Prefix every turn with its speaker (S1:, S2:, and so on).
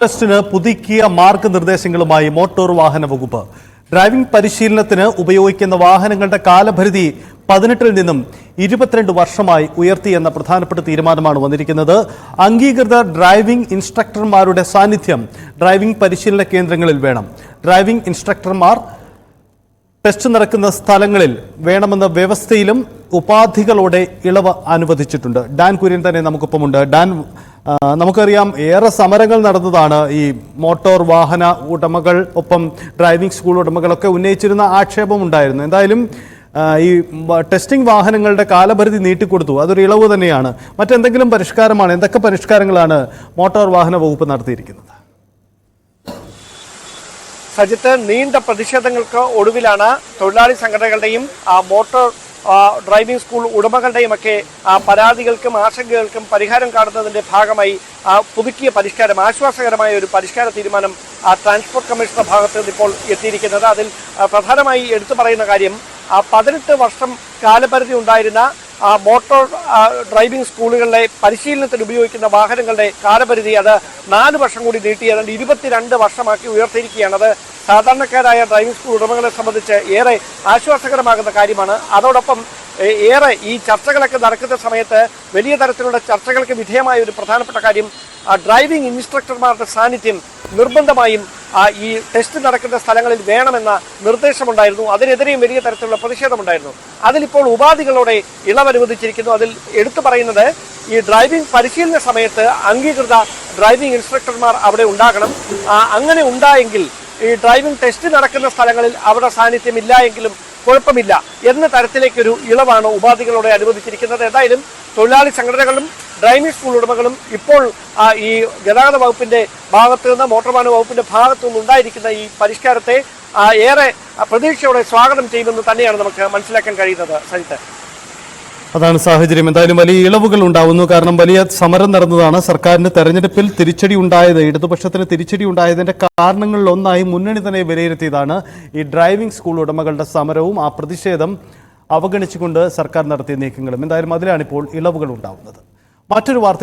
S1: ടെസ്റ്റിന് പുതുക്കിയ മാർഗനിർദ്ദേശങ്ങളുമായി മോട്ടോർ വാഹന വകുപ്പ്. ഡ്രൈവിംഗ് പരിശീലനത്തിന് ഉപയോഗിക്കുന്ന വാഹനങ്ങളുടെ കാലപരിധി 18 നിന്നും 22 വർഷമായി ഉയർത്തിയെന്ന പ്രധാനപ്പെട്ട തീരുമാനമാണ് വന്നിരിക്കുന്നത്. അംഗീകൃത ഡ്രൈവിംഗ് ഇൻസ്ട്രക്ടർമാരുടെ സാന്നിധ്യം ഡ്രൈവിംഗ് പരിശീലന കേന്ദ്രങ്ങളിൽ വേണം. ഡ്രൈവിംഗ് ഇൻസ്ട്രക്ടർമാർ ടെസ്റ്റ് നടക്കുന്ന സ്ഥലങ്ങളിൽ വേണമെന്ന വ്യവസ്ഥയിലും ഉപാധികളോടെ ഇളവ് അനുവദിച്ചിട്ടുണ്ട്. ഡാൻ കുര്യൻ തന്നെ നമുക്കൊപ്പമുണ്ട്. ഡാൻ, നമുക്കറിയാം ഏറെ സമരങ്ങൾ നടന്നതാണ് ഈ മോട്ടോർ വാഹന ഉടമകൾ ഒപ്പം ഡ്രൈവിംഗ് സ്കൂൾ ഉടമകളൊക്കെ ഉന്നയിച്ചിരുന്ന ആക്ഷേപമുണ്ടായിരുന്നു. എന്തായാലും ഈ ടെസ്റ്റിംഗ് വാഹനങ്ങളുടെ കാലപരിധി നീട്ടിക്കൊടുത്തു, അതൊരു ഇളവ് തന്നെയാണ്. മറ്റെന്തെങ്കിലും പരിഷ്കാരമാണ്? എന്തൊക്കെ പരിഷ്കാരങ്ങളാണ് മോട്ടോർ വാഹന വകുപ്പ് നടത്തിയിരിക്കുന്നത്?
S2: സജിത്ത്, നീണ്ട പ്രതിഷേധങ്ങൾക്ക് ഒടുവിലാണ് തൊഴിലാളി സംഘടനകളുടെയും മോട്ടോർ ഡ്രൈവിംഗ് സ്കൂൾ ഉടമകളുടെയും ഒക്കെ പരാതികൾക്കും ആശങ്കകൾക്കും പരിഹാരം കാണുന്നതിന്റെ ഭാഗമായി പുതുക്കിയ പരിഷ്കാരം, ആശ്വാസകരമായ ഒരു പരിഷ്കാര തീരുമാനം ട്രാൻസ്പോർട്ട് കമ്മീഷണർ ഭാഗത്ത് നിന്ന് ഇപ്പോൾ എത്തിയിരിക്കുന്നത്. അതിൽ പ്രധാനമായി എടുത്തു പറയുന്ന കാര്യം 18 വർഷം കാലപരിധി ഉണ്ടായിരുന്ന മോട്ടോർ ഡ്രൈവിംഗ് സ്കൂളുകളിലെ പരിശീലനത്തിന് ഉപയോഗിക്കുന്ന വാഹനങ്ങളുടെ കാലപരിധി അത് 4 വർഷം കൂടി നീട്ടി ഏതാണ്ട് 22 വർഷമാക്കി ഉയർത്തിയിരിക്കുകയാണ്. അത് സാധാരണക്കാരായ ഡ്രൈവിംഗ് സ്കൂൾ ഉടമകളെ സംബന്ധിച്ച് ഏറെ ആശ്വാസകരമാകുന്ന കാര്യമാണ്. അതോടൊപ്പം ഏറെ ഈ ചർച്ചകളൊക്കെ നടക്കുന്ന സമയത്ത് വലിയ തരത്തിലുള്ള ചർച്ചകൾക്ക് വിധേയമായ ഒരു പ്രധാനപ്പെട്ട കാര്യം ഡ്രൈവിംഗ് ഇൻസ്ട്രക്ടർമാരുടെ സാന്നിധ്യം നിർബന്ധമായും ഈ ടെസ്റ്റ് നടക്കുന്ന സ്ഥലങ്ങളിൽ വേണമെന്ന നിർദ്ദേശമുണ്ടായിരുന്നു. അതിനെതിരെയും വലിയ തരത്തിലുള്ള പ്രതിഷേധമുണ്ടായിരുന്നു. അതിലിപ്പോൾ ഉപാധികളോടെ ഇളവ് അനുവദിച്ചിരിക്കുന്നു. അതിൽ എടുത്തു പറയുന്നത് ഈ ഡ്രൈവിംഗ് പരിശീലന സമയത്ത് അംഗീകൃത ഡ്രൈവിംഗ് ഇൻസ്ട്രക്ടർമാർ അവിടെ ഉണ്ടാകണം. അങ്ങനെ ഉണ്ടായെങ്കിൽ ഈ ഡ്രൈവിംഗ് ടെസ്റ്റ് നടക്കുന്ന സ്ഥലങ്ങളിൽ അവരുടെ സാന്നിധ്യം ഇല്ല എങ്കിലും കുഴപ്പമില്ല എന്ന തരത്തിലേക്കൊരു ഇളവാണ് ഉപാധികളോടെ അനുവദിച്ചിരിക്കുന്നത്. ഏതായാലും തൊഴിലാളി സംഘടനകളും ഡ്രൈവിംഗ് സ്കൂൾ ഉടമകളും ഇപ്പോൾ ഈ ഗതാഗത വകുപ്പിന്റെ ഭാഗത്തു നിന്ന്, മോട്ടോർ വാഹന വകുപ്പിന്റെ ഭാഗത്തു നിന്ന് ഉണ്ടായിരിക്കുന്ന ഈ പരിഷ്കാരത്തെ ഏറെ പ്രതീക്ഷയോടെ സ്വാഗതം ചെയ്യുമെന്ന് തന്നെയാണ് നമുക്ക് മനസ്സിലാക്കാൻ കഴിയുന്നത്. സജിത്ത്,
S1: അതാണ് സാഹചര്യം. എന്തായാലും വലിയ ഇളവുകൾ ഉണ്ടാവുന്നു. കാരണം വലിയ സമരം നടന്നതാണ്. സർക്കാരിന് തെരഞ്ഞെടുപ്പിൽ തിരിച്ചടി ഉണ്ടായത്, ഇടതുപക്ഷത്തിന് തിരിച്ചടി ഉണ്ടായതിന്റെ കാരണങ്ങളിലൊന്നായി മുന്നണി തന്നെ വിലയിരുത്തിയതാണ് ഈ ഡ്രൈവിംഗ് സ്കൂൾ ഉടമകളുടെ സമരവും ആ പ്രതിഷേധം അവഗണിച്ചുകൊണ്ട് സർക്കാർ നടത്തിയ നീക്കങ്ങളും. എന്തായാലും അതിലാണിപ്പോൾ ഇളവുകൾ ഉണ്ടാവുന്നത്. മറ്റൊരു വാർത്ത